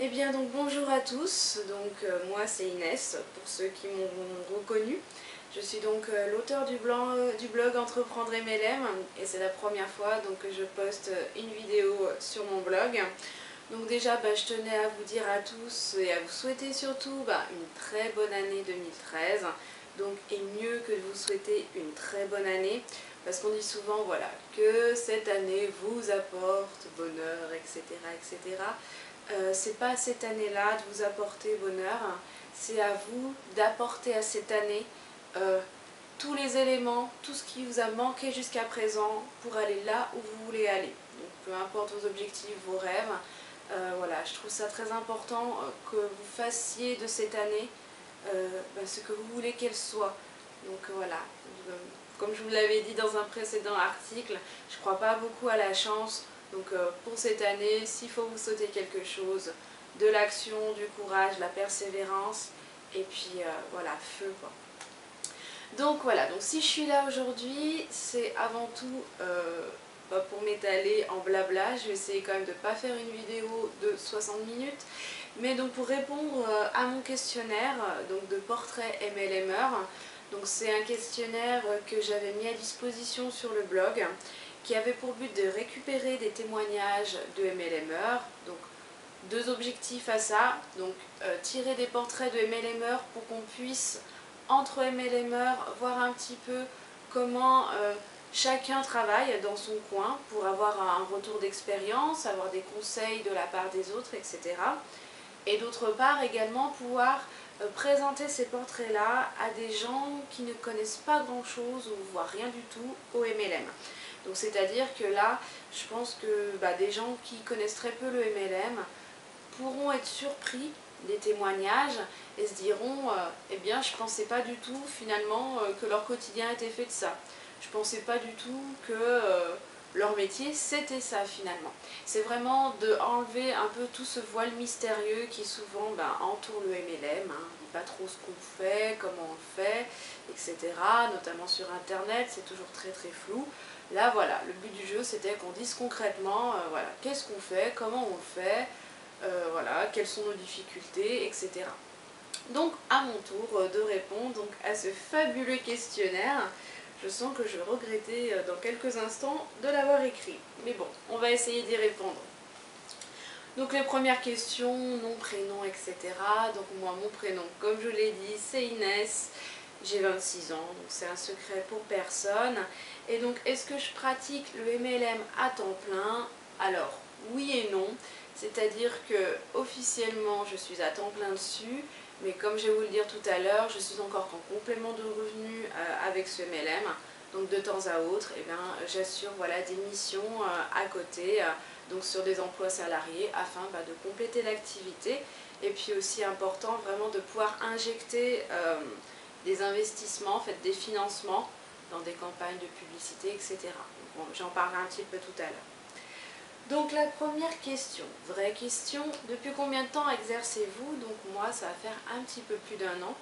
Eh bien donc bonjour à tous, moi c'est Inès, pour ceux qui m'ont reconnu. Je suis donc l'auteur du blog Entreprendre MLM et c'est la première fois que je poste une vidéo sur mon blog. Donc déjà je tenais à vous dire à tous et à vous souhaiter surtout une très bonne année 2013. Donc et mieux que de vous souhaiter une très bonne année, parce qu'on dit souvent voilà que cette année vous apporte bonheur, etc. etc. C'est pas à cette année-là de vous apporter bonheur, c'est à vous d'apporter à cette année tous les éléments, tout ce qui vous a manqué jusqu'à présent pour aller là où vous voulez aller. Donc peu importe vos objectifs, vos rêves, voilà, je trouve ça très important que vous fassiez de cette année ce que vous voulez qu'elle soit. Donc voilà, comme je vous l'avais dit dans un précédent article, je ne crois pas beaucoup à la chance. Donc pour cette année, s'il faut vous sauter quelque chose, de l'action, du courage, la persévérance, et puis voilà, feu quoi. Donc voilà, donc si je suis là aujourd'hui, c'est avant tout pour m'étaler en blabla. Je vais essayer quand même de ne pas faire une vidéo de 60 minutes, mais donc pour répondre à mon questionnaire de portrait MLMer. Donc c'est un questionnaire que j'avais mis à disposition sur le blog, qui avait pour but de récupérer des témoignages de MLMer. Donc deux objectifs à ça, donc tirer des portraits de MLMer pour qu'on puisse entre MLMer voir un petit peu comment chacun travaille dans son coin pour avoir un retour d'expérience, avoir des conseils de la part des autres, etc. Et d'autre part également pouvoir présenter ces portraits-là à des gens qui ne connaissent pas grand-chose ou voire rien du tout au MLM. Donc c'est-à-dire que là, je pense que des gens qui connaissent très peu le MLM pourront être surpris des témoignages et se diront eh bien je pensais pas du tout finalement que leur quotidien était fait de ça. Je pensais pas du tout que leur métier c'était ça finalement. C'est vraiment de enlever un peu tout ce voile mystérieux qui souvent entoure le MLM, hein. On ne dit pas trop ce qu'on fait, comment on le fait, etc. Notamment sur internet, c'est toujours très très flou. Là voilà, le but du jeu c'était qu'on dise concrètement voilà, qu'est-ce qu'on fait, comment on le fait, voilà, quelles sont nos difficultés, etc. Donc à mon tour de répondre à ce fabuleux questionnaire. Je sens que je vais regretter dans quelques instants de l'avoir écrit. Mais bon, on va essayer d'y répondre. Donc les premières questions, nom, prénom, etc. Donc moi, mon prénom, comme je l'ai dit, c'est Inès. J'ai 26 ans, donc c'est un secret pour personne. Et donc, est-ce que je pratique le MLM à temps plein? Alors, oui et non. C'est-à-dire que officiellement, je suis à temps plein dessus. Mais comme je vais vous le dire tout à l'heure, je suis encore en complément de revenus avec ce MLM. Donc de temps à autre, j'assure voilà, des missions à côté, donc sur des emplois salariés, afin de compléter l'activité. Et puis aussi important vraiment de pouvoir injecter des investissements, en fait, des financements dans des campagnes de publicité, etc. Bon, j'en parlerai un petit peu tout à l'heure. Donc la première question, vraie question, depuis combien de temps exercez-vous? Donc moi, ça va faire un petit peu plus d'1 an.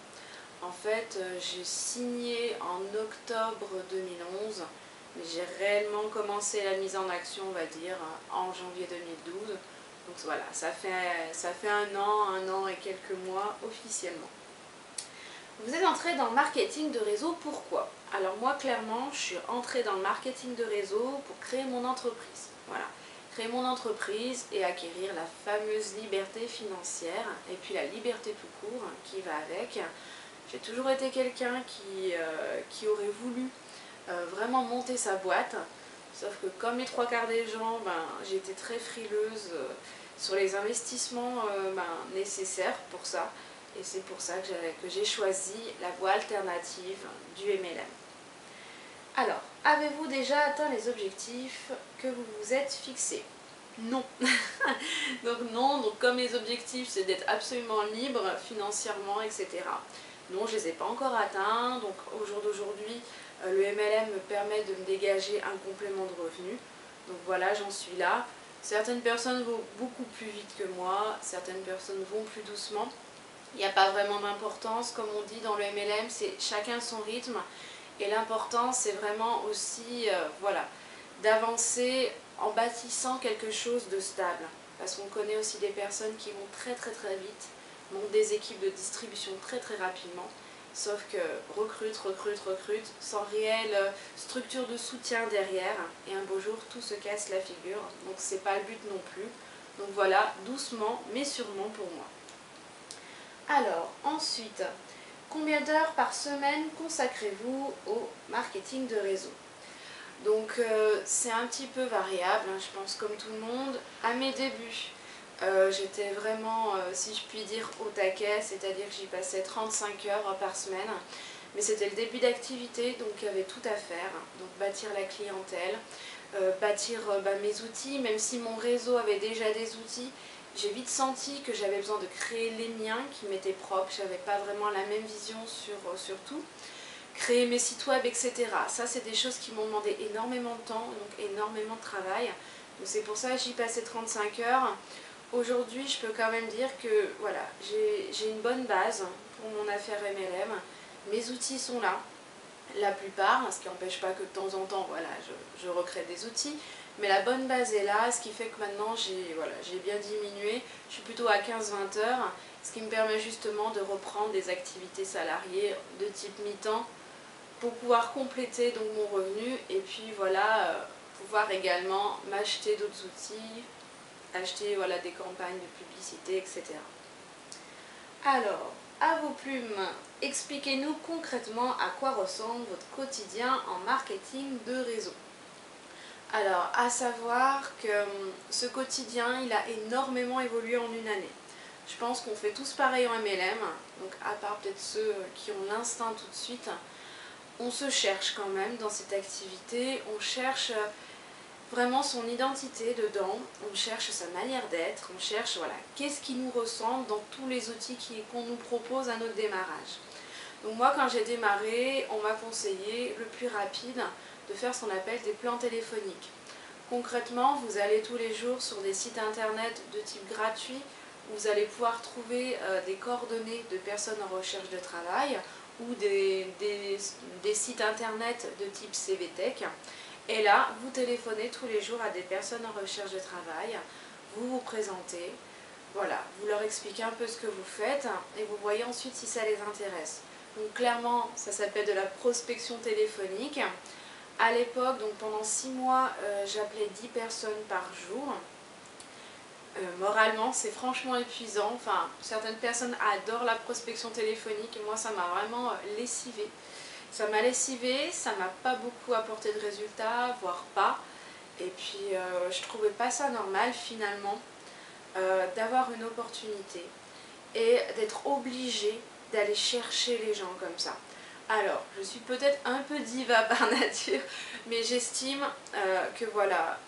En fait, j'ai signé en octobre 2011, mais j'ai réellement commencé la mise en action, on va dire, en janvier 2012. Donc voilà, ça fait 1 an et quelques mois officiellement. Vous êtes entré dans le marketing de réseau, pourquoi? Alors moi, clairement, je suis entrée dans le marketing de réseau pour créer mon entreprise. Voilà, créer mon entreprise et acquérir la fameuse liberté financière et puis la liberté tout court qui va avec. J'ai toujours été quelqu'un qui aurait voulu vraiment monter sa boîte, sauf que comme les 3/4 des gens, j'étais très frileuse sur les investissements nécessaires pour ça. Et c'est pour ça que j'ai choisi la voie alternative du MLM. Alors, avez-vous déjà atteint les objectifs que vous vous êtes fixés? Non. Donc comme mes objectifs c'est d'être absolument libre financièrement, etc. Non, je ne les ai pas encore atteints. Donc au jour d'aujourd'hui, le MLM me permet de me dégager un complément de revenus. Donc voilà, j'en suis là. Certaines personnes vont beaucoup plus vite que moi, certaines personnes vont plus doucement. Il n'y a pas vraiment d'importance, comme on dit dans le MLM, c'est chacun son rythme. Et l'important, c'est vraiment aussi voilà, d'avancer en bâtissant quelque chose de stable. parce qu'on connaît aussi des personnes qui vont très vite, montent des équipes de distribution très rapidement, sauf que recrutent, sans réelle structure de soutien derrière, et un beau jour tout se casse la figure, donc c'est pas le but non plus. Donc voilà, doucement mais sûrement pour moi. Alors ensuite, combien d'heures par semaine consacrez-vous au marketing de réseau? Donc c'est un petit peu variable, hein, je pense comme tout le monde. À mes débuts, j'étais vraiment, si je puis dire, au taquet, c'est-à-dire que j'y passais 35 heures par semaine. Mais c'était le début d'activité, donc il y avait tout à faire. Donc bâtir la clientèle, bâtir mes outils, même si mon réseau avait déjà des outils, j'ai vite senti que j'avais besoin de créer les miens qui m'étaient propres. J'avais pas vraiment la même vision sur tout. Créer mes sites web, etc. Ça, c'est des choses qui m'ont demandé énormément de temps, donc énormément de travail. Donc c'est pour ça que j'y passais 35 heures. Aujourd'hui, je peux quand même dire que voilà, j'ai une bonne base pour mon affaire MLM. Mes outils sont là, la plupart, ce qui n'empêche pas que de temps en temps, voilà, je recrée des outils. Mais la bonne base est là, ce qui fait que maintenant j'ai bien diminué. Je suis plutôt à 15-20 heures, ce qui me permet justement de reprendre des activités salariées de type mi-temps pour pouvoir compléter donc mon revenu et puis voilà, pouvoir également m'acheter d'autres outils, acheter voilà, des campagnes de publicité, etc. Alors, à vos plumes, expliquez-nous concrètement à quoi ressemble votre quotidien en marketing de réseau. Alors, à savoir que ce quotidien, il a énormément évolué en une année. Je pense qu'on fait tous pareil en MLM, donc à part peut-être ceux qui ont l'instinct tout de suite, on se cherche quand même dans cette activité, on cherche vraiment son identité dedans, on cherche sa manière d'être, on cherche voilà, qu'est-ce qui nous ressemble dans tous les outils qu'on nous propose à notre démarrage. Donc moi quand j'ai démarré, on m'a conseillé le plus rapide de faire ce qu'on appelle des plans téléphoniques. Concrètement, vous allez tous les jours sur des sites internet de type gratuit, où vous allez pouvoir trouver des coordonnées de personnes en recherche de travail ou des sites internet de type CVTech. Et là, vous téléphonez tous les jours à des personnes en recherche de travail, vous vous présentez, voilà, vous leur expliquez un peu ce que vous faites et vous voyez ensuite si ça les intéresse. Donc clairement, ça s'appelle de la prospection téléphonique. À l'époque, donc pendant 6 mois, j'appelais 10 personnes par jour. Moralement, c'est franchement épuisant. Enfin, certaines personnes adorent la prospection téléphonique et moi, ça m'a vraiment lessivée. Ça m'a lessivée, ça m'a pas beaucoup apporté de résultats, voire pas. Et puis, je trouvais pas ça normal finalement d'avoir une opportunité et d'être obligée d'aller chercher les gens comme ça. Alors, je suis peut-être un peu diva par nature, mais j'estime que voilà,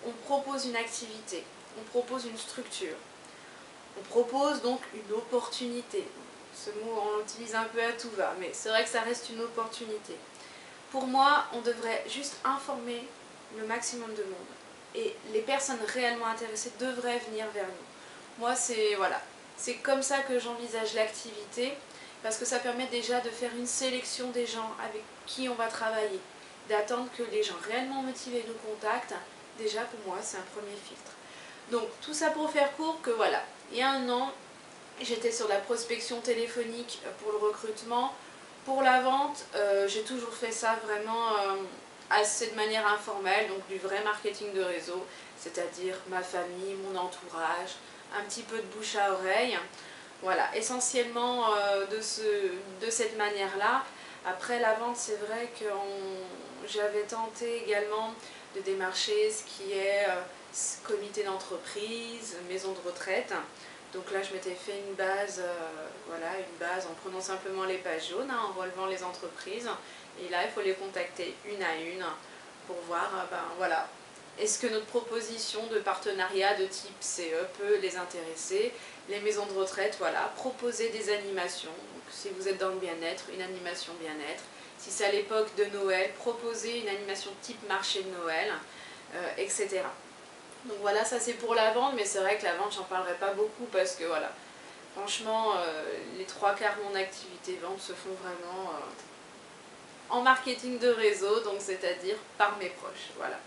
on propose une activité, on propose une structure, on propose donc une opportunité. Ce mot, on l'utilise un peu à tout va, mais c'est vrai que ça reste une opportunité. Pour moi, on devrait juste informer le maximum de monde. Et les personnes réellement intéressées devraient venir vers nous. Moi, c'est comme ça que j'envisage l'activité, parce que ça permet déjà de faire une sélection des gens avec qui on va travailler, d'attendre que les gens réellement motivés nous contactent. Déjà, pour moi, c'est un premier filtre. Donc, tout ça pour faire court, que voilà, il y a un an, j'étais sur la prospection téléphonique pour le recrutement. Pour la vente, j'ai toujours fait ça vraiment assez de manière informelle, donc du vrai marketing de réseau, c'est-à-dire ma famille, mon entourage, un petit peu de bouche à oreille. Voilà, essentiellement de cette manière-là. Après la vente, c'est vrai que j'avais tenté également de démarcher ce qui est comité d'entreprise, maison de retraite. Donc là, je m'étais fait une base, voilà, une base en prenant simplement les pages jaunes, hein, en relevant les entreprises. Et là, il faut les contacter une à une pour voir, voilà, est-ce que notre proposition de partenariat de type CE peut les intéresser. Les maisons de retraite, voilà, proposer des animations. Donc, si vous êtes dans le bien-être, une animation bien-être. Si c'est à l'époque de Noël, proposer une animation type marché de Noël, etc. Donc voilà, ça c'est pour la vente, mais c'est vrai que la vente, j'en parlerai pas beaucoup parce que voilà, franchement, les 3/4 de mon activité vente se font vraiment en marketing de réseau, donc c'est-à-dire par mes proches, voilà.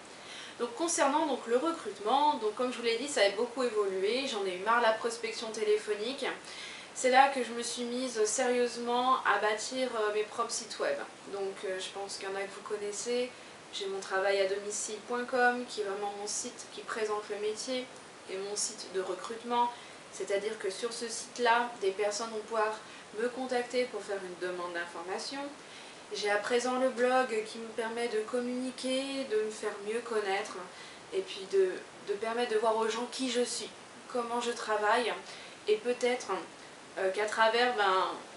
Donc concernant donc, le recrutement, donc, comme je vous l'ai dit, ça a beaucoup évolué, j'en ai eu marre de la prospection téléphonique. C'est là que je me suis mise sérieusement à bâtir mes propres sites web. Donc je pense qu'il y en a que vous connaissez. J'ai mon travail à domicile.com qui est vraiment mon site qui présente le métier et mon site de recrutement. C'est-à-dire que sur ce site-là, des personnes vont pouvoir me contacter pour faire une demande d'information. J'ai à présent le blog qui me permet de communiquer, de me faire mieux connaître et puis de permettre de voir aux gens qui je suis, comment je travaille et peut-être qu'à travers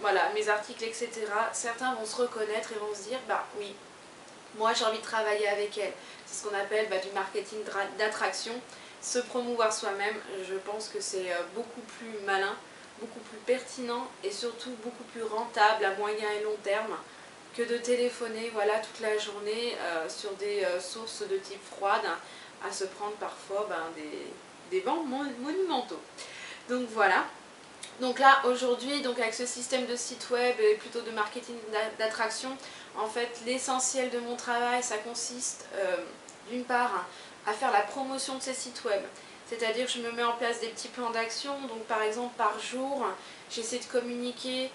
voilà, mes articles, etc., certains vont se reconnaître et vont se dire bah oui, moi j'ai envie de travailler avec elle. C'est ce qu'on appelle du marketing d'attraction. Se promouvoir soi-même, je pense que c'est beaucoup plus malin, beaucoup plus pertinent et surtout beaucoup plus rentable à moyen et long terme que de téléphoner voilà, toute la journée sur des sources de type froide à se prendre parfois des vents monumentaux. Donc voilà. Donc là aujourd'hui, avec ce système de site web et plutôt de marketing d'attraction, en fait l'essentiel de mon travail ça consiste d'une part à faire la promotion de ces sites web. C'est-à-dire que je me mets en place des petits plans d'action, donc par exemple par jour, j'essaie de communiquer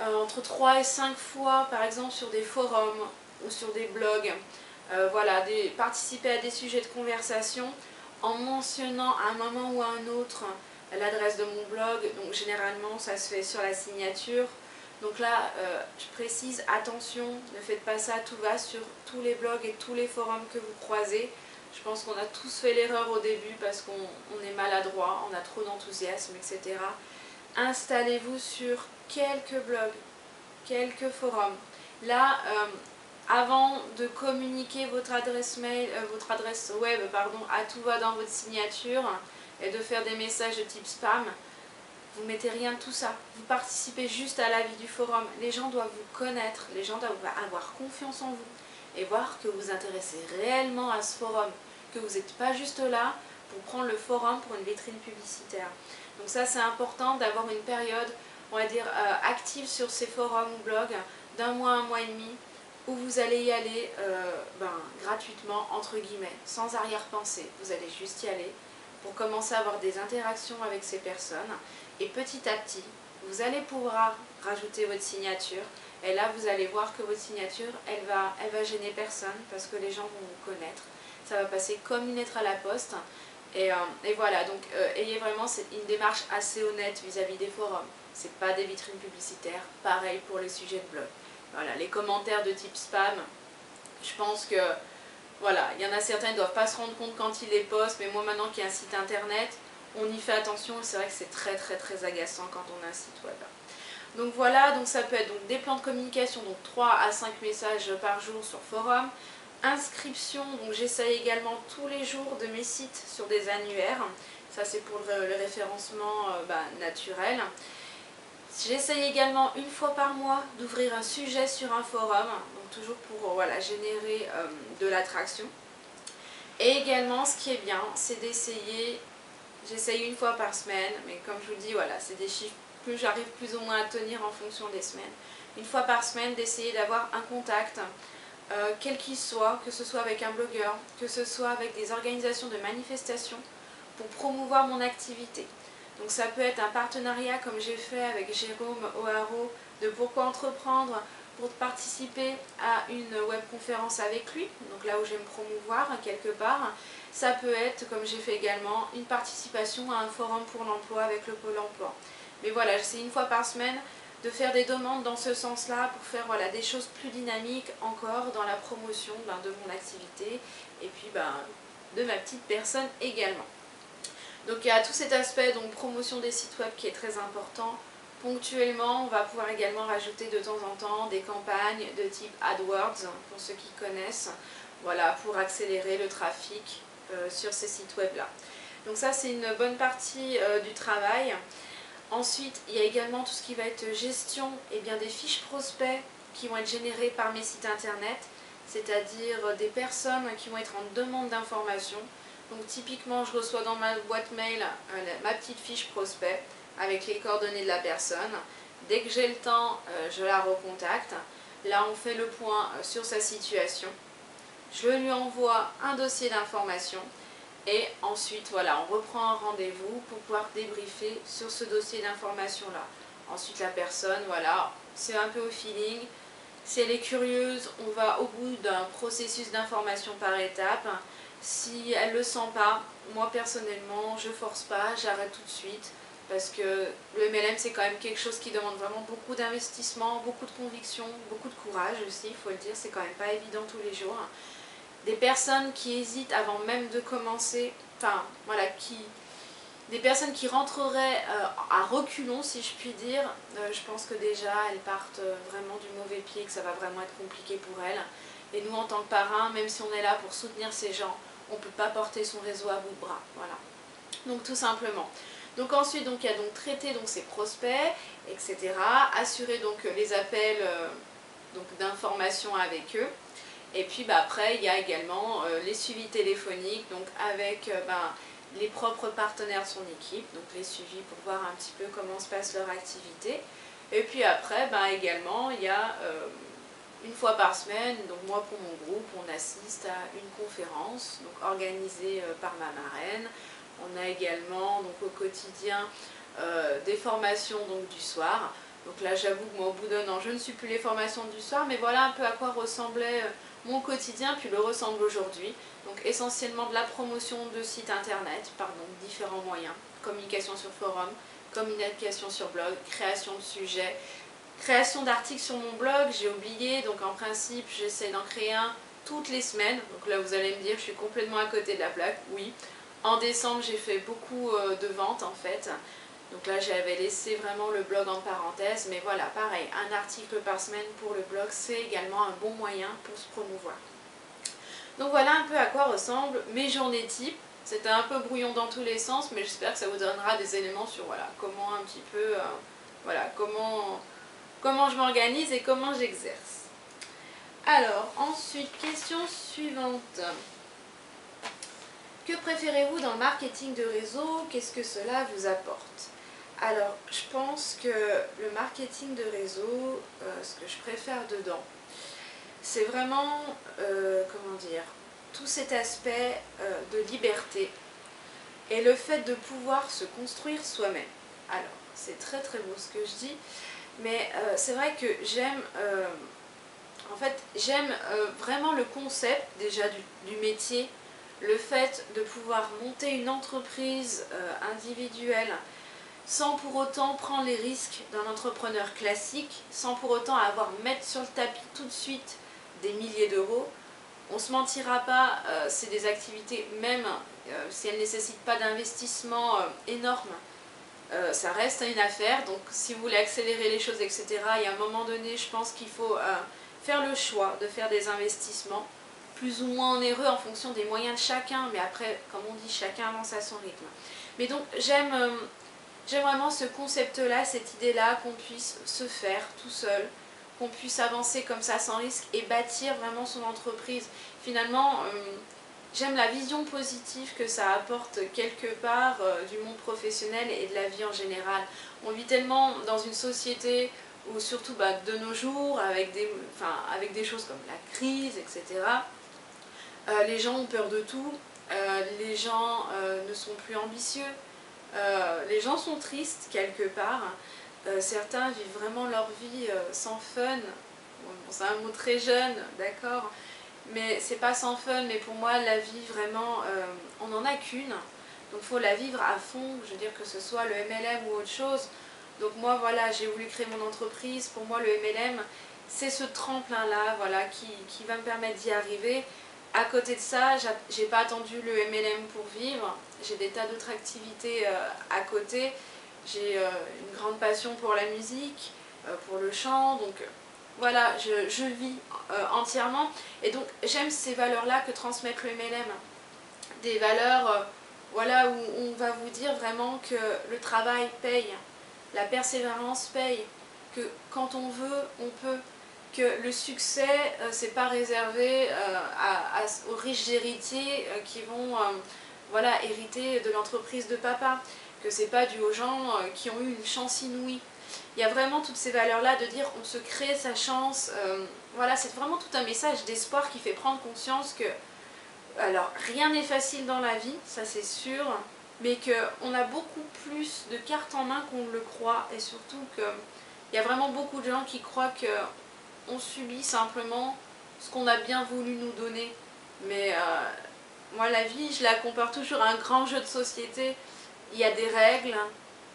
entre 3 et 5 fois par exemple sur des forums ou sur des blogs, voilà, participer à des sujets de conversation en mentionnant à un moment ou à un autre l'adresse de mon blog. Donc généralement ça se fait sur la signature. Donc là je précise, attention, ne faites pas ça, tout va sur tous les blogs et tous les forums que vous croisez. Je pense qu'on a tous fait l'erreur au début parce qu'on est maladroit, on a trop d'enthousiasme, etc. Installez-vous sur quelques blogs, quelques forums. Là, avant de communiquer votre adresse mail, votre adresse web, à tout va dans votre signature et de faire des messages de type spam, vous mettez rien de tout ça. Vous participez juste à la vie du forum. Les gens doivent vous connaître, les gens doivent avoir confiance en vous et voir que vous vous intéressez réellement à ce forum, que vous n'êtes pas juste là pour prendre le forum pour une vitrine publicitaire. Donc ça c'est important d'avoir une période, on va dire, active sur ces forums ou blogs d'un mois à un mois et demi où vous allez y aller gratuitement, entre guillemets, sans arrière-pensée. Vous allez juste y aller pour commencer à avoir des interactions avec ces personnes et petit à petit, vous allez pouvoir rajouter votre signature et là vous allez voir que votre signature, elle va gêner personne parce que les gens vont vous connaître. Ça va passer comme une lettre à la poste. Et voilà, donc ayez vraiment une démarche assez honnête vis-à-vis des forums. Ce n'est pas des vitrines publicitaires, pareil pour les sujets de blog. Voilà, les commentaires de type spam, je pense que voilà, il y en a certains qui ne doivent pas se rendre compte quand ils les postent, mais moi maintenant qu'il y a un site internet, on y fait attention, c'est vrai que c'est très très très agaçant quand on a un site web. Donc voilà, donc ça peut être des plans de communication, donc 3 à 5 messages par jour sur forum. Inscription, donc j'essaye également tous les jours de mes sites sur des annuaires, ça c'est pour le référencement naturel. J'essaye également une fois par mois d'ouvrir un sujet sur un forum, donc toujours pour générer de l'attraction. Et également ce qui est bien, c'est d'essayer, j'essaye une fois par semaine, mais comme je vous dis, voilà, c'est des chiffres que j'arrive plus ou moins à tenir en fonction des semaines. Une fois par semaine d'essayer d'avoir un contact, quel qu'il soit, que ce soit avec un blogueur, que ce soit avec des organisations de manifestations, pour promouvoir mon activité. Donc ça peut être un partenariat comme j'ai fait avec Jérôme O'Haraud de Pourquoi Entreprendre pour participer à une webconférence avec lui, donc là où je vais me promouvoir quelque part. Ça peut être, comme j'ai fait également, une participation à un forum pour l'emploi avec le Pôle emploi. Mais voilà, j'essaie une fois par semaine de faire des demandes dans ce sens-là pour faire des choses plus dynamiques encore dans la promotion de mon activité et puis de ma petite personne également. Donc il y a tout cet aspect promotion des sites web qui est très important. Ponctuellement, on va pouvoir également rajouter de temps en temps des campagnes de type AdWords, pour ceux qui connaissent, voilà, pour accélérer le trafic sur ces sites web là. Donc ça c'est une bonne partie du travail. Ensuite, il y a également tout ce qui va être gestion des fiches prospects qui vont être générées par mes sites internet, c'est-à-dire des personnes qui vont être en demande d'information. Donc typiquement, je reçois dans ma boîte mail ma petite fiche prospect avec les coordonnées de la personne. Dès que j'ai le temps, je la recontacte. Là, on fait le point sur sa situation. je lui envoie un dossier d'information et ensuite voilà, on reprend un rendez-vous pour pouvoir débriefer sur ce dossier d'information là. Ensuite la personne, voilà, c'est un peu au feeling. Si elle est curieuse, on va au bout d'un processus d'information par étapes. Si elle ne le sent pas, moi personnellement, je force pas, j'arrête tout de suite. Parce que le MLM, c'est quand même quelque chose qui demande vraiment beaucoup d'investissement, beaucoup de conviction, beaucoup de courage aussi, il faut le dire, c'est quand même pas évident tous les jours. Des personnes qui hésitent avant même de commencer, enfin voilà, des personnes qui rentreraient à reculons, si je puis dire, je pense que déjà elles partent vraiment du mauvais pied, que ça va vraiment être compliqué pour elles. Et nous, en tant que parrain, même si on est là pour soutenir ces gens, on ne peut pas porter son réseau à bout de bras. Voilà. Donc tout simplement. Donc ensuite, donc, il y a donc traiter donc, ses prospects, etc. Assurer donc les appels d'information avec eux. Et puis après, il y a également les suivis téléphoniques, donc avec les propres partenaires de son équipe, donc les suivis pour voir un petit peu comment se passe leur activité. Et puis après, également, il y a une fois par semaine, donc moi pour mon groupe, on assiste à une conférence donc organisée par ma marraine. On a également donc, au quotidien des formations donc, du soir. Donc là j'avoue que moi au bout d'un an je ne suis plus les formations du soir, mais voilà un peu à quoi ressemblait mon quotidien, puis le ressemble aujourd'hui. Donc essentiellement de la promotion de sites internet par donc, différents moyens. Communication sur forum, communication sur blog, création de sujets, création d'articles sur mon blog, j'ai oublié, donc en principe j'essaie d'en créer un toutes les semaines. Donc là vous allez me dire je suis complètement à côté de la plaque, oui. En décembre j'ai fait beaucoup de ventes en fait. Donc là j'avais laissé vraiment le blog en parenthèse, mais voilà, pareil, un article par semaine pour le blog, c'est également un bon moyen pour se promouvoir. Donc voilà un peu à quoi ressemblent mes journées type. C'était un peu brouillon dans tous les sens, mais j'espère que ça vous donnera des éléments sur voilà, comment un petit peu, voilà, comment je m'organise et comment j'exerce. Alors, ensuite, question suivante. Que préférez-vous dans le marketing de réseau? Qu'est-ce que cela vous apporte? Alors, je pense que le marketing de réseau, ce que je préfère dedans, c'est vraiment, comment dire, tout cet aspect de liberté et le fait de pouvoir se construire soi-même. Alors, c'est très très beau ce que je dis, mais c'est vrai que j'aime, vraiment le concept déjà du métier, le fait de pouvoir monter une entreprise individuelle sans pour autant prendre les risques d'un entrepreneur classique, sans pour autant avoir mettre sur le tapis tout de suite des milliers d'euros. On ne se mentira pas, c'est des activités, même si elles ne nécessitent pas d'investissement énorme, ça reste une affaire. Donc si vous voulez accélérer les choses, etc., il y a un moment donné, je pense qu'il faut faire le choix de faire des investissements plus ou moins onéreux en fonction des moyens de chacun, mais après, comme on dit, chacun avance à son rythme. Mais donc j'aime vraiment ce concept-là, cette idée-là, qu'on puisse se faire tout seul, qu'on puisse avancer comme ça sans risque et bâtir vraiment son entreprise. Finalement, j'aime la vision positive que ça apporte quelque part du monde professionnel et de la vie en général. On vit tellement dans une société où surtout de nos jours, avec des choses comme la crise, etc., les gens ont peur de tout, les gens ne sont plus ambitieux, les gens sont tristes quelque part. Certains vivent vraiment leur vie sans fun. Bon, c'est un mot très jeune, d'accord, mais c'est pas sans fun. Mais pour moi, la vie vraiment, on n'en a qu'une. Donc il faut la vivre à fond. Je veux dire que ce soit le MLM ou autre chose. Donc moi, voilà, j'ai voulu créer mon entreprise. Pour moi, le MLM, c'est ce tremplin-là, voilà, qui va me permettre d'y arriver. À côté de ça, j'ai pas attendu le MLM pour vivre. J'ai des tas d'autres activités à côté. J'ai une grande passion pour la musique, pour le chant. Donc voilà, je vis entièrement. Et donc j'aime ces valeurs-là que transmettre le MLM. Des valeurs voilà, où on va vous dire vraiment que le travail paye, la persévérance paye, que quand on veut, on peut. Que le succès, c'est pas réservé aux riches héritiers qui vont voilà, hériter de l'entreprise de papa. que c'est pas dû aux gens qui ont eu une chance inouïe. Il y a vraiment toutes ces valeurs-là de dire on se crée sa chance. Voilà, c'est vraiment tout un message d'espoir qui fait prendre conscience que, alors, rien n'est facile dans la vie, ça c'est sûr, mais qu'on a beaucoup plus de cartes en main qu'on le croit, et surtout qu'il y a vraiment beaucoup de gens qui croient qu'on subit simplement ce qu'on a bien voulu nous donner. Mais moi, la vie, je la compare toujours à un grand jeu de société. Il y a des règles,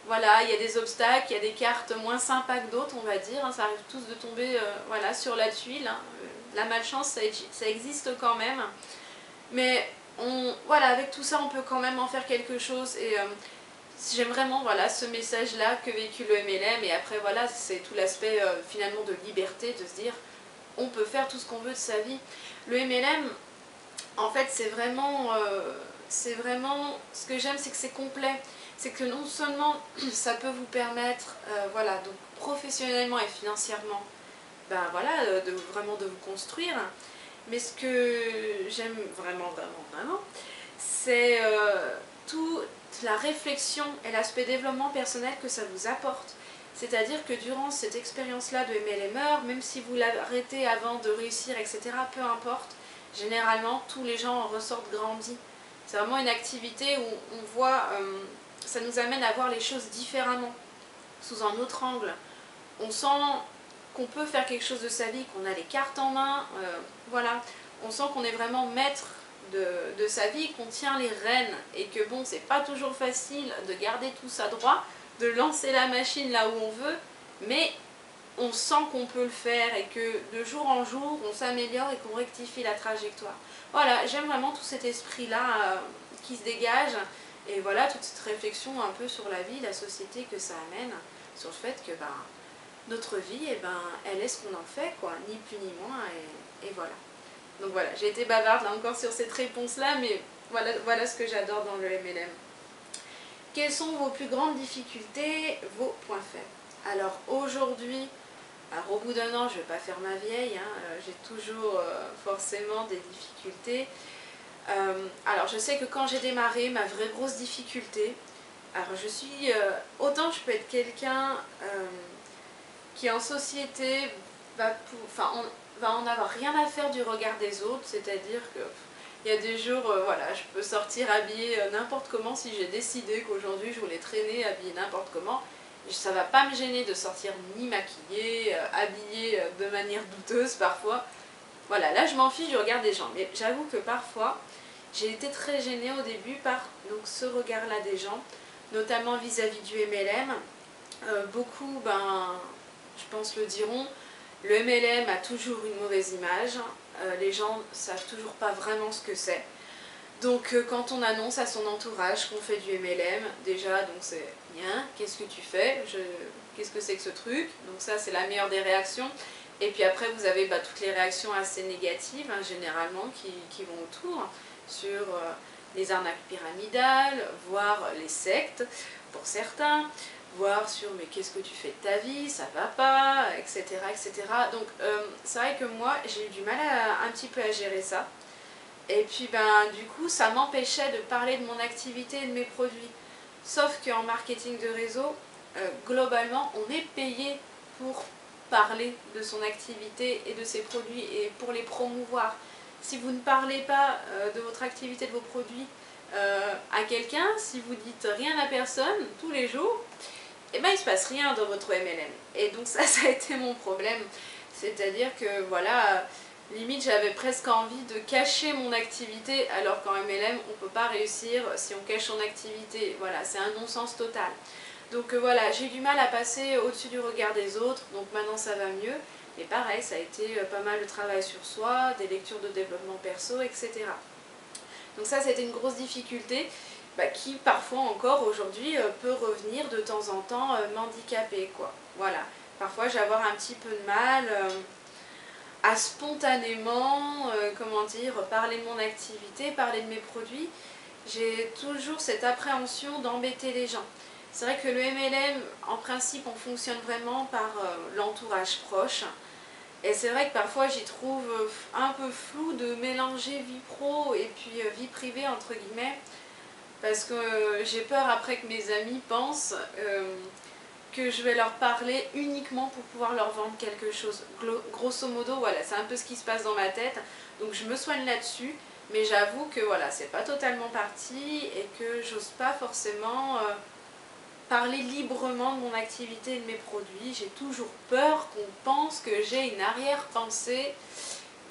voilà, il y a des obstacles, il y a des cartes moins sympas que d'autres, on va dire. Ça arrive tous de tomber voilà, sur la tuile. La malchance, ça existe quand même. Mais voilà, avec tout ça, on peut quand même en faire quelque chose. Et j'aime vraiment voilà, ce message-là que véhicule le MLM. Et après, voilà, c'est tout l'aspect finalement de liberté, de se dire on peut faire tout ce qu'on veut de sa vie. Le MLM, en fait, c'est vraiment ce que j'aime, c'est que c'est complet. C'est que non seulement ça peut vous permettre, voilà, donc professionnellement et financièrement, ben voilà, vraiment de vous construire. Mais ce que j'aime vraiment, c'est toute la réflexion et l'aspect développement personnel que ça vous apporte. C'est-à-dire que durant cette expérience-là de MLMer, même si vous l'arrêtez avant de réussir, etc., peu importe, généralement, tous les gens en ressortent grandis. C'est vraiment une activité où on voit, ça nous amène à voir les choses différemment, sous un autre angle. On sent qu'on peut faire quelque chose de sa vie, qu'on a les cartes en main, voilà. On sent qu'on est vraiment maître de sa vie, qu'on tient les rênes et que bon, c'est pas toujours facile de garder tout ça droit, de lancer la machine là où on veut, mais on sent qu'on peut le faire et que de jour en jour, on s'améliore et qu'on rectifie la trajectoire. Voilà, j'aime vraiment tout cet esprit-là qui se dégage et voilà, toute cette réflexion un peu sur la vie, la société que ça amène, sur le fait que ben, notre vie, eh ben, elle est ce qu'on en fait, quoi, ni plus ni moins, et voilà. Donc voilà, j'ai été bavarde là encore sur cette réponse-là, mais voilà ce que j'adore dans le MLM. Quelles sont vos plus grandes difficultés, vos points faibles? Alors aujourd'hui, alors au bout d'un an, je ne vais pas faire ma vieille, hein, j'ai toujours forcément des difficultés. Alors je sais que quand j'ai démarré, ma vraie grosse difficulté, alors je suis, autant je peux être quelqu'un qui en société va en avoir rien à faire du regard des autres, c'est-à-dire que il y a des jours, voilà, je peux sortir habillée n'importe comment si j'ai décidé qu'aujourd'hui je voulais traîner habillée n'importe comment. Ça va pas me gêner de sortir ni maquillée, habillée de manière douteuse parfois. Voilà, là je m'en fiche du regard des gens. Mais j'avoue que parfois, j'ai été très gênée au début par donc, ce regard-là des gens, notamment vis-à-vis du MLM. Beaucoup, ben, je pense le diront, le MLM a toujours une mauvaise image, les gens ne savent toujours pas vraiment ce que c'est. Donc quand on annonce à son entourage qu'on fait du MLM, déjà donc c'est bien, qu'est-ce que tu fais, qu'est-ce que c'est que ce truc, donc ça c'est la meilleure des réactions. Et puis après vous avez toutes les réactions assez négatives hein, généralement qui vont autour sur les arnaques pyramidales, voire les sectes pour certains, voir sur mais qu'est-ce que tu fais de ta vie, ça va pas, etc. etc. Donc c'est vrai que moi j'ai eu du mal un petit peu à gérer ça. Et puis ben du coup ça m'empêchait de parler de mon activité et de mes produits. Sauf qu'en marketing de réseau, globalement on est payé pour parler de son activité et de ses produits et pour les promouvoir. Si vous ne parlez pas de votre activité, de vos produits à quelqu'un, si vous dites rien à personne tous les jours, eh ben il ne se passe rien dans votre MLM. Et donc ça a été mon problème. C'est-à-dire que voilà, limite j'avais presque envie de cacher mon activité, alors qu'en MLM on ne peut pas réussir si on cache son activité. Voilà, c'est un non-sens total. Donc voilà, j'ai eu du mal à passer au-dessus du regard des autres, donc maintenant ça va mieux. Mais pareil, ça a été pas mal de travail sur soi, des lectures de développement perso, etc. Donc ça, c'était une grosse difficulté qui parfois encore aujourd'hui peut revenir de temps en temps m'handicaper, quoi. Voilà. Parfois, j'ai avoir un petit peu de mal à spontanément, comment dire, parler de mon activité, parler de mes produits. J'ai toujours cette appréhension d'embêter les gens. C'est vrai que le MLM, en principe, on fonctionne vraiment par l'entourage proche. Et c'est vrai que parfois j'y trouve un peu flou de mélanger vie pro et puis vie privée entre guillemets. parce que j'ai peur après que mes amis pensent que je vais leur parler uniquement pour pouvoir leur vendre quelque chose. Grosso modo, voilà, c'est un peu ce qui se passe dans ma tête, donc je me soigne là-dessus, mais j'avoue que voilà, c'est pas totalement parti et que j'ose pas forcément parler librement de mon activité et de mes produits. J'ai toujours peur qu'on pense que j'ai une arrière-pensée,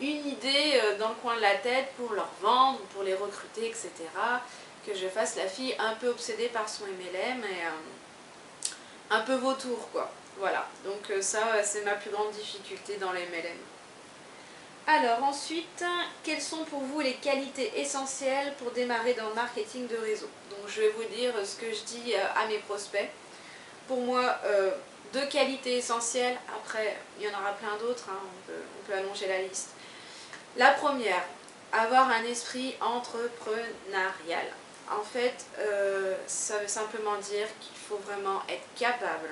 une idée dans le coin de la tête pour leur vendre, pour les recruter, etc. Que je fasse la fille un peu obsédée par son MLM et un peu vautour, quoi. Voilà, donc ça c'est ma plus grande difficulté dans les MLM. Alors ensuite, quelles sont pour vous les qualités essentielles pour démarrer dans le marketing de réseau? Donc je vais vous dire ce que je dis à mes prospects. Pour moi, deux qualités essentielles, après il y en aura plein d'autres, hein, on peut allonger la liste. La première, avoir un esprit entrepreneurial. En fait, ça veut simplement dire qu'il faut vraiment être capable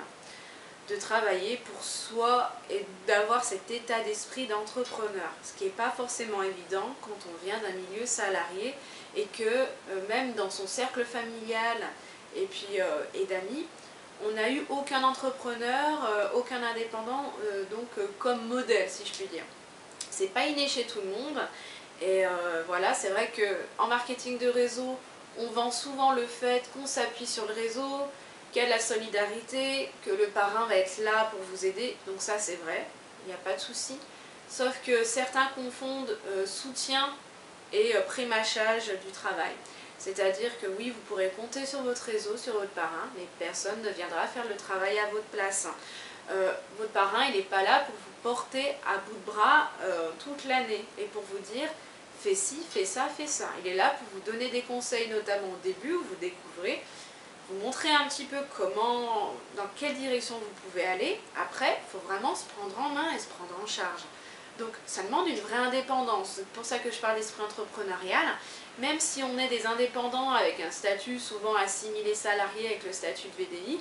de travailler pour soi et d'avoir cet état d'esprit d'entrepreneur. Ce qui n'est pas forcément évident quand on vient d'un milieu salarié et que même dans son cercle familial et d'amis, on n'a eu aucun entrepreneur, aucun indépendant comme modèle, si je puis dire. C'est pas inné chez tout le monde et voilà, c'est vrai qu'en marketing de réseau, on vend souvent le fait qu'on s'appuie sur le réseau, qu'il y a de la solidarité, que le parrain va être là pour vous aider, donc ça c'est vrai, il n'y a pas de souci. Sauf que certains confondent soutien et prémâchage du travail. C'est-à-dire que oui, vous pourrez compter sur votre réseau, sur votre parrain, mais personne ne viendra faire le travail à votre place. Votre parrain, il n'est pas là pour vous porter à bout de bras toute l'année et pour vous dire fais ci, fais ça, fais ça. Il est là pour vous donner des conseils, notamment au début où vous découvrez, vous montrer un petit peu dans quelle direction vous pouvez aller. Après, il faut vraiment se prendre en main et se prendre en charge. Donc ça demande une vraie indépendance. C'est pour ça que je parle d'esprit entrepreneurial. Même si on est des indépendants avec un statut souvent assimilé salarié avec le statut de VDI,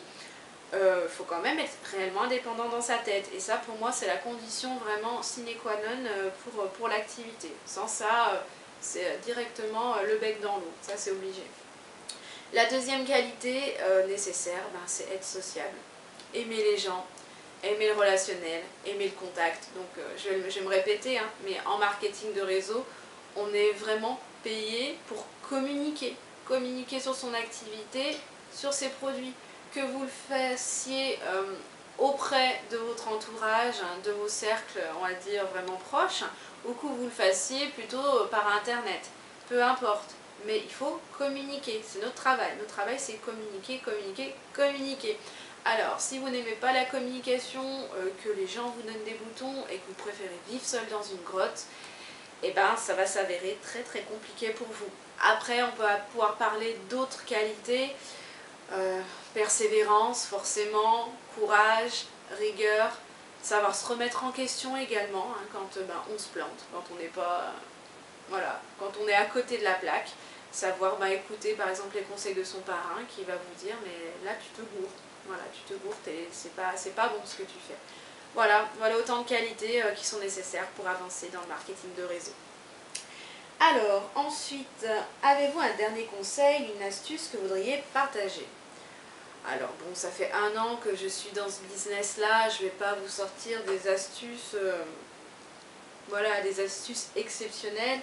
faut quand même être réellement indépendant dans sa tête. Et ça, pour moi, c'est la condition vraiment sine qua non pour l'activité. Sans ça, c'est directement le bec dans l'eau. Ça, c'est obligé. La deuxième qualité nécessaire, c'est être sociable. Aimer les gens, aimer le relationnel, aimer le contact. Donc, je vais me répéter, hein, mais en marketing de réseau, on est vraiment payé pour communiquer. Communiquer sur son activité, sur ses produits. Que vous le fassiez auprès de votre entourage, de vos cercles, on va dire, vraiment proches, ou que vous le fassiez plutôt par Internet. Peu importe. Mais il faut communiquer, c'est notre travail. Notre travail, c'est communiquer, communiquer, communiquer. Alors, si vous n'aimez pas la communication, que les gens vous donnent des boutons et que vous préférez vivre seul dans une grotte, eh ben, ça va s'avérer très très compliqué pour vous. Après, on peut pouvoir parler d'autres qualités. Persévérance forcément, courage, rigueur, savoir se remettre en question également hein, quand on se plante, quand on n'est pas, voilà, quand on est à côté de la plaque, savoir écouter par exemple les conseils de son parrain qui va vous dire mais là tu te gourres, voilà tu te gourres, c'est pas bon ce que tu fais. Voilà autant de qualités qui sont nécessaires pour avancer dans le marketing de réseau. Alors, ensuite, avez-vous un dernier conseil, une astuce que vous voudriez partager? Alors bon, ça fait 1 an que je suis dans ce business-là, je ne vais pas vous sortir des astuces, voilà, des astuces exceptionnelles,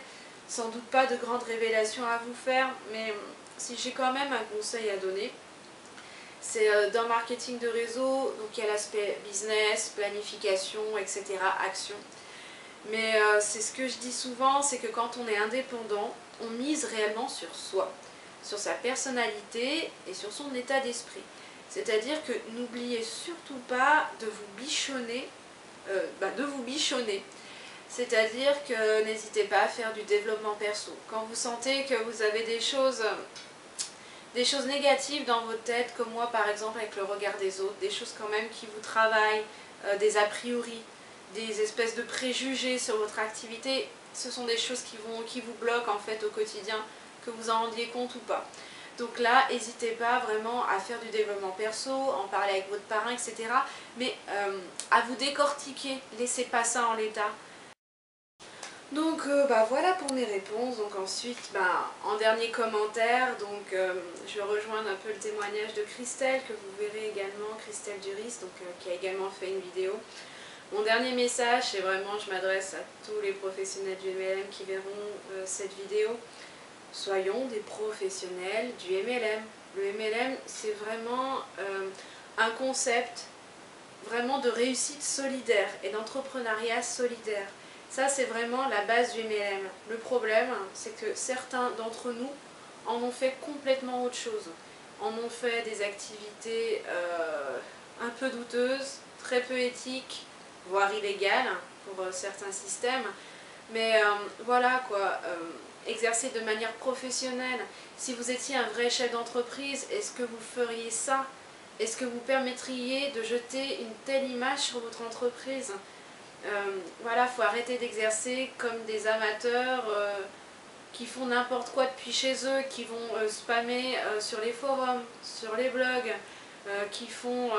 sans doute pas de grandes révélations à vous faire, mais si j'ai quand même un conseil à donner, c'est dans le marketing de réseau, donc il y a l'aspect business, planification, etc., action. Mais c'est ce que je dis souvent, c'est que quand on est indépendant, on mise réellement sur soi, sur sa personnalité et sur son état d'esprit. C'est-à-dire que n'oubliez surtout pas de vous bichonner, C'est-à-dire que n'hésitez pas à faire du développement perso. Quand vous sentez que vous avez des choses négatives dans votre tête, comme moi par exemple avec le regard des autres, des choses quand même qui vous travaillent, des a priori, des espèces de préjugés sur votre activité, ce sont des choses qui vous bloquent en fait au quotidien, que vous en rendiez compte ou pas. Donc là, n'hésitez pas vraiment à faire du développement perso, en parler avec votre parrain, etc. Mais à vous décortiquer, laissez pas ça en l'état. Donc voilà pour mes réponses. Donc ensuite, en dernier commentaire, je vais rejoindre un peu le témoignage de Christelle, que vous verrez également, Christelle Duris, qui a également fait une vidéo. Mon dernier message, c'est vraiment, je m'adresse à tous les professionnels du MLM qui verront cette vidéo. Soyons des professionnels du MLM. Le MLM, c'est vraiment un concept vraiment de réussite solidaire et d'entrepreneuriat solidaire. Ça, c'est vraiment la base du MLM. Le problème, c'est que certains d'entre nous en ont fait complètement autre chose. En ont fait des activités un peu douteuses, très peu éthiques, voire illégales pour certains systèmes. Mais voilà quoi, exercer de manière professionnelle. Si vous étiez un vrai chef d'entreprise, est-ce que vous feriez ça? Est-ce que vous permettriez de jeter une telle image sur votre entreprise? Voilà, il faut arrêter d'exercer comme des amateurs qui font n'importe quoi depuis chez eux, qui vont spammer sur les forums, sur les blogs, qui font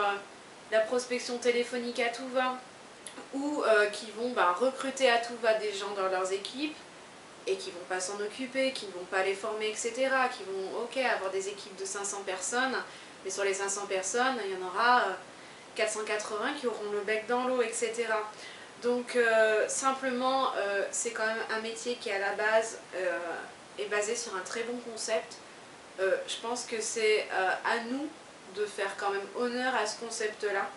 la prospection téléphonique à tout va, ou qui vont recruter à tout va des gens dans leurs équipes et qui ne vont pas s'en occuper, qui ne vont pas les former, etc. Qui vont, avoir des équipes de 500 personnes, mais sur les 500 personnes, il y en aura 480 qui auront le bec dans l'eau, etc. Donc simplement, c'est quand même un métier qui à la base est basé sur un très bon concept. Je pense que c'est à nous de faire quand même honneur à ce concept-là.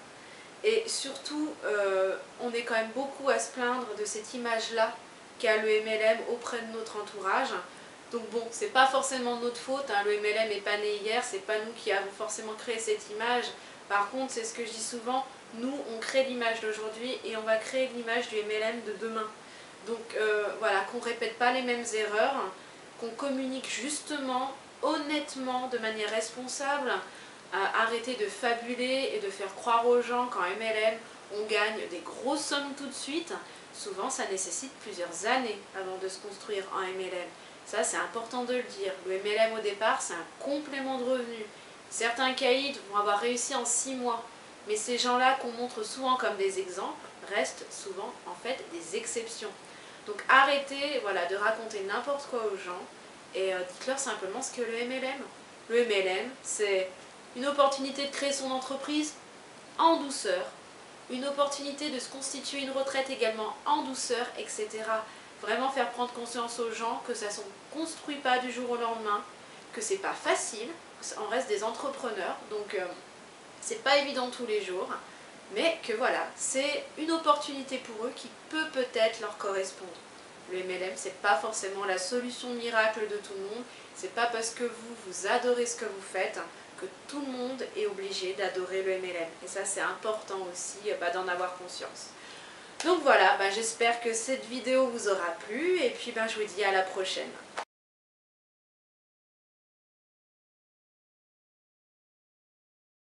Et surtout, on est quand même beaucoup à se plaindre de cette image-là qu'a le MLM auprès de notre entourage. Donc bon, c'est pas forcément notre faute, hein, le MLM n'est pas né hier, c'est pas nous qui avons forcément créé cette image. Par contre, c'est ce que je dis souvent, nous on crée l'image d'aujourd'hui et on va créer l'image du MLM de demain. Donc voilà, qu'on ne répète pas les mêmes erreurs, qu'on communique justement, honnêtement, de manière responsable, arrêter de fabuler et de faire croire aux gens qu'en MLM on gagne des grosses sommes tout de suite. Souvent ça nécessite plusieurs années avant de se construire en MLM. Ça c'est important de le dire. Le MLM au départ c'est un complément de revenu. Certains caïds vont avoir réussi en 6 mois. Mais ces gens-là qu'on montre souvent comme des exemples restent souvent en fait des exceptions. Donc arrêtez de raconter n'importe quoi aux gens et dites-leur simplement ce que le MLM. Le MLM c'est une opportunité de créer son entreprise en douceur, une opportunité de se constituer une retraite également en douceur, etc. Vraiment faire prendre conscience aux gens que ça ne se construit pas du jour au lendemain, que c'est pas facile, on reste des entrepreneurs, donc c'est pas évident tous les jours, mais que voilà, c'est une opportunité pour eux qui peut peut-être leur correspondre. Le MLM, c'est pas forcément la solution miracle de tout le monde, c'est pas parce que vous adorez ce que vous faites que tout le monde est obligé d'adorer le MLM. Et ça, c'est important aussi d'en avoir conscience. Donc voilà, j'espère que cette vidéo vous aura plu et puis je vous dis à la prochaine.